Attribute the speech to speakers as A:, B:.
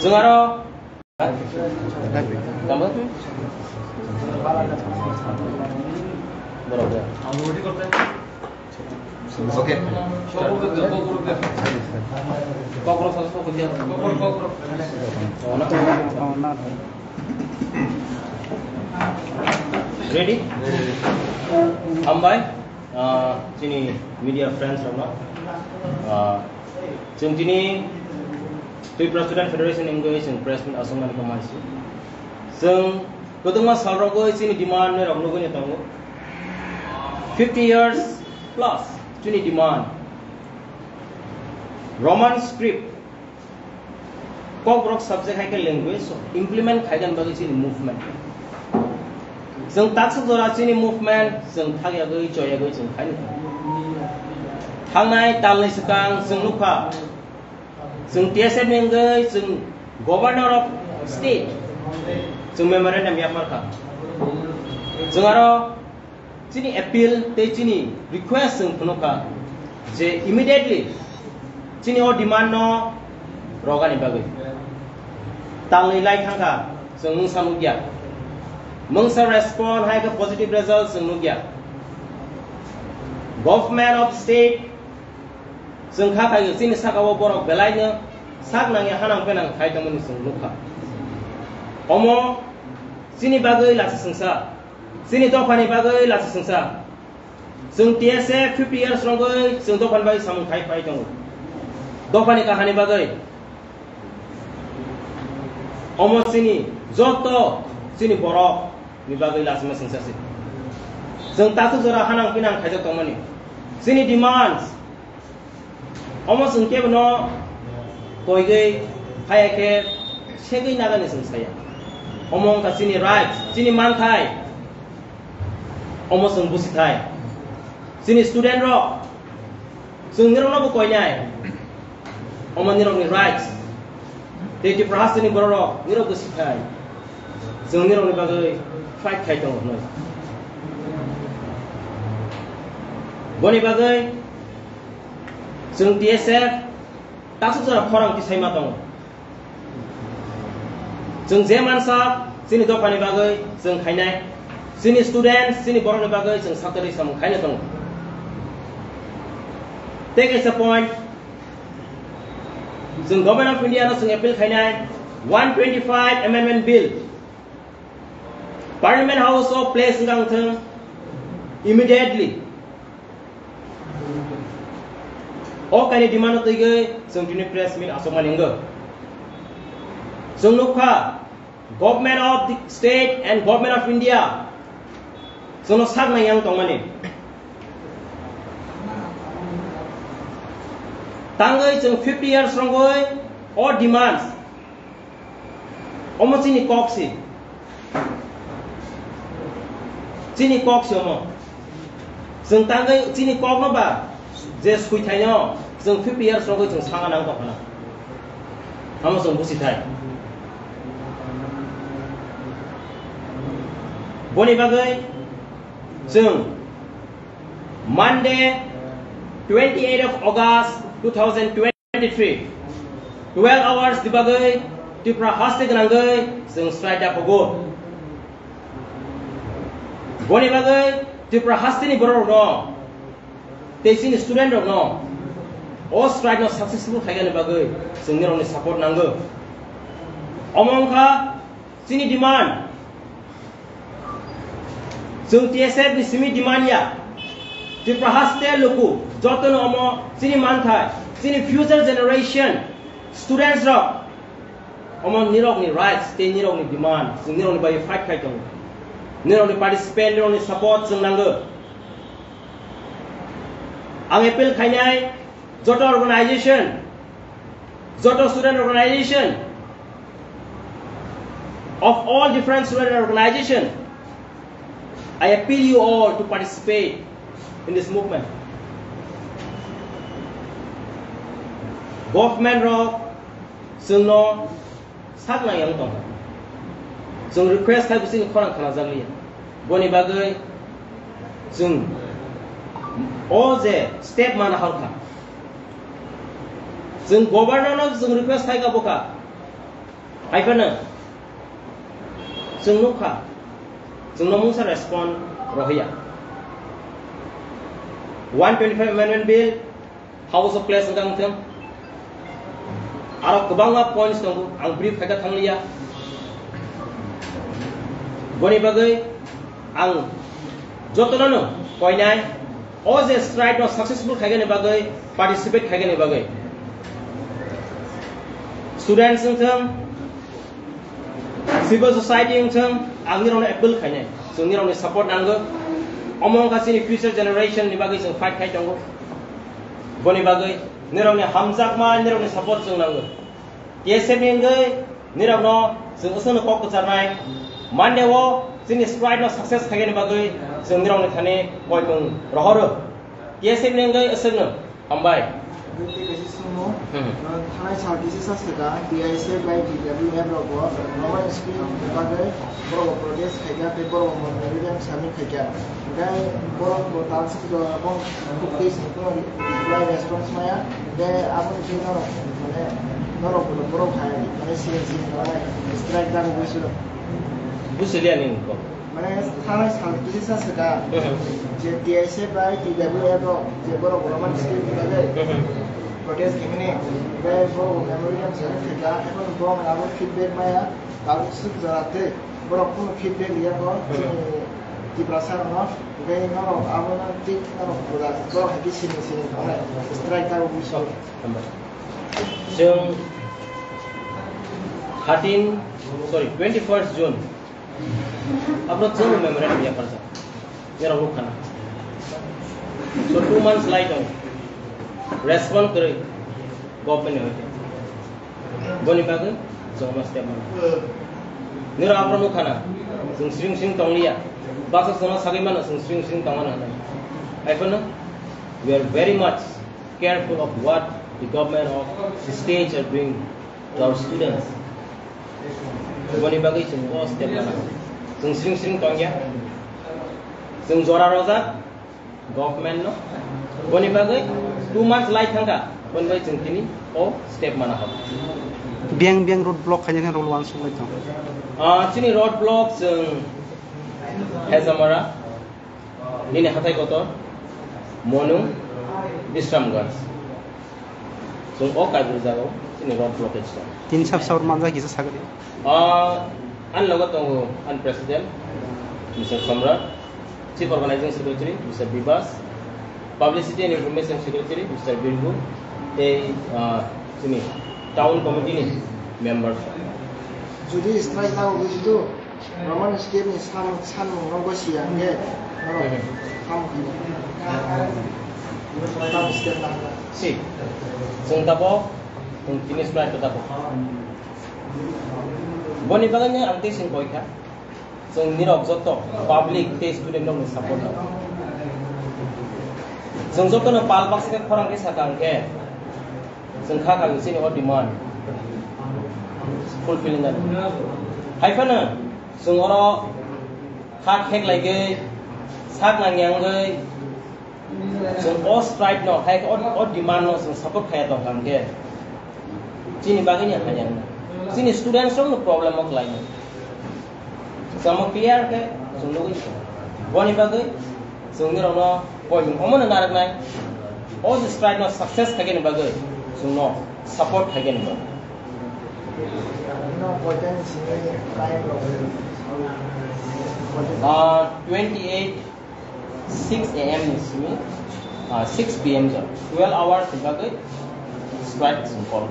A: Zengaro. Kamu? Berapa?
B: Oke.
A: Kokborok satu kerja. Kokborok. Ready? Ambai. Sini media friends ramah. Sini Tripura Student Federation engage in President Asuman Kamasi. Seng kedua salrogo sini demand ni ramlogo ni tahu. 50 years plus sini demand. Roman script. Kokborok subject hai ke language implement hai kan bagi sini movement. Seng tak sejarah sini movement seng thak ya goi joy ya goi seng hai. Hangai tal ni sekang seng lupa. Seng TSF nengai seng governor of state seng memorandum ya marka. Seng aro sini appeal te sini request seng penuka je immediately sini o demand no roga ni bagai. Tal ni like hangka seng mungsa nugia. Mungsa respond hai ke positive result seng nugia. Government of state seng kha khai sini sakawo borok belainya sak nang ya hanang penang khai tamun seng lukha omo sini bagai la sengsa sini dofani bagai la sengsa seng TSF 50 years rongoi seng dofan bai samung khai pai tong dofani kahani bagai omo sini joto sini borok ni bagai la sengsa seng tatu jora hanang pinang khai tong sini demands almost in case no koi gay hai ke segai naga ni saya omong ka sini right sini man thai almost in busi thai sini student ro sung nirong no koi nyai omong nirong ni right te ti prahas ni boro nirong busi thai sung nirong ni bagai fight khai tong no boni bagai sung TSF tak secara orang kisah matang. Sung zaman sah sini dopani bagai sung kainai, sini student sini borong bagai sung sakari samung kainai tong. Take as a point. Sung Government of India no sung appeal kainai 125 Amendment Bill. Parliament House of place ngang theng immediately. O kani demand tu gay, sung tini press meet asoma lingga. Sung nukha, government of the state and government of India. Sung sak na yang tong mani. Tangai sung 50 years rongoi, or demands. Omo sini koksi. Sini koksi omo. Sung tangai sini kok no ba. Just kui thai no, sung 50 years rongoi sung sanga nang to kana. Amo sung busi thai. Boni bagai sung Monday 28 of August 2023 12 hours di bagai Tripura haste ganangai sung strike da pogo. Boni bagai Tripura haste ni boro no. Tesin student or no, all strike no successful kaya ni bagai, sengir oni support nanggo. Omong ka sini demand, sung TSF ni simi demand ya, Tripura haste luku, joto no omo sini manthai, sini future generation students rock, omo nirok ni rights, te nirok ni demand, sung nirok ni bagai fight kaya tong, nirok ni participate, nirok ni support sung nanggo. Ang appeal kainai joto organization, joto student organization of all different student organization. I appeal you all to participate in this movement. Government rock sung no sak na yang tong. Sung request kai busi korang kana jagli. Boni bagai sung all the step mana halka जों गभर्नरनाव जों request खालामबोखा हायफोरनो जों नुखा जोंनो मुंसा रेसपन्ड रहिया 125 amendment bill House of Class ngangtham aro kobanga points dong ang brief khaga thanglia boni bagai ang jotono koinai all the strike no successful khaga ni bagai participate khaga ni bagai students ngtham civil society ngtham ang ni rong apple khainai so ni rong support nango among kasini future generation ni bagai sing fight khai tongo boni bagai ni rong ni hamzak ma ni rong ni support sing nango TSF ni ngai ni rong no sing usung no kok charnai mande wo sini strike no success khaga ni bagai sing ni rong ni thane koi tung rohoro TSF ni ngai usung no ambai
B: थानाय सार्टिसा सगा TSF बाय TWF रगो normal skill बागै बर' प्रदेश खायगा बे बर' मोनरिजों सामि खायगा गाय बर' बोताल सिगो बं cookie सिगो reply response माया बे आबुन सिगो माने बर' खाय माने सिएनसि माने स्ट्राइक दानो बुसुरो
A: बुसुलिया निको
B: माने थानाय सार्टिसा सगा जे TSF बाय TWF रो जे बर' गभर्नमेन्ट स्किल बागै protest gimini be bo memoriam sare thega ekhon bong abo feedback maya karu suk jarate boro kono feedback liya ko Tripura no be no abo na tik no pura boro haki sini ora strike ta buso
A: jung 21st June apno jung memoriam liya parcha yara rukhana so 2 months later respond करे government होते बनी बागे जो मस्ते मन निरा आपरो खाना जों स्रिं स्रिं तंगलिया बासा सोना सागै मान जों स्रिं स्रिं तंगना हानाय iPhone we are very much careful of what the government of the states are doing to our students बनी बागे जों मस्ते मन जों स्रिं स्रिं तंगिया जों जरा रजा गवर्नमेंट नो बनी बागे 2 months light thangka bonbai jengtini o step mana hab
C: biang road block khanya rol wan sung lai thang
A: chini road block jeng hezamara nini hatai kotor monu bisramgans so o kai burjao chini road blockage to
C: tin sab saur manja kisa sagari
A: an logo tongo an president Mr. Samrat chief organizing secretary Mr. Bibas Publicity and Information Secretary Mr. Birgu, sini town committee ni members.
B: Jadi strike tahu begitu, Roman skip ni san mengogosi yang dia, kamu step mana?
A: Si, sung tapo, kini strike tapo. Boni baganya anti sing koika, sung nirok joto public test student dong support na. जों जतनो पाल बाक्सिके खरांगे साकांगे जों खाखा सिनि अ demand fulfilling हाइफानो जों अरो खा cake लाइगे साक नांग्यांगे जों a strike न high अ demand न जों सपोर्ट खाया दं कांगे जिनि बागैनि हाया जिनि स्टुडेन्ट्स नो प्रॉब्लम मक लाइन जों क्लियर के जों लोगै बनि बागै जों निरावनो Point common narak nai all this strike no success khagen bagai so no support khagen ba
B: no point sini time
A: 28 6 am is me 6 pm 12 hours bagai strike so called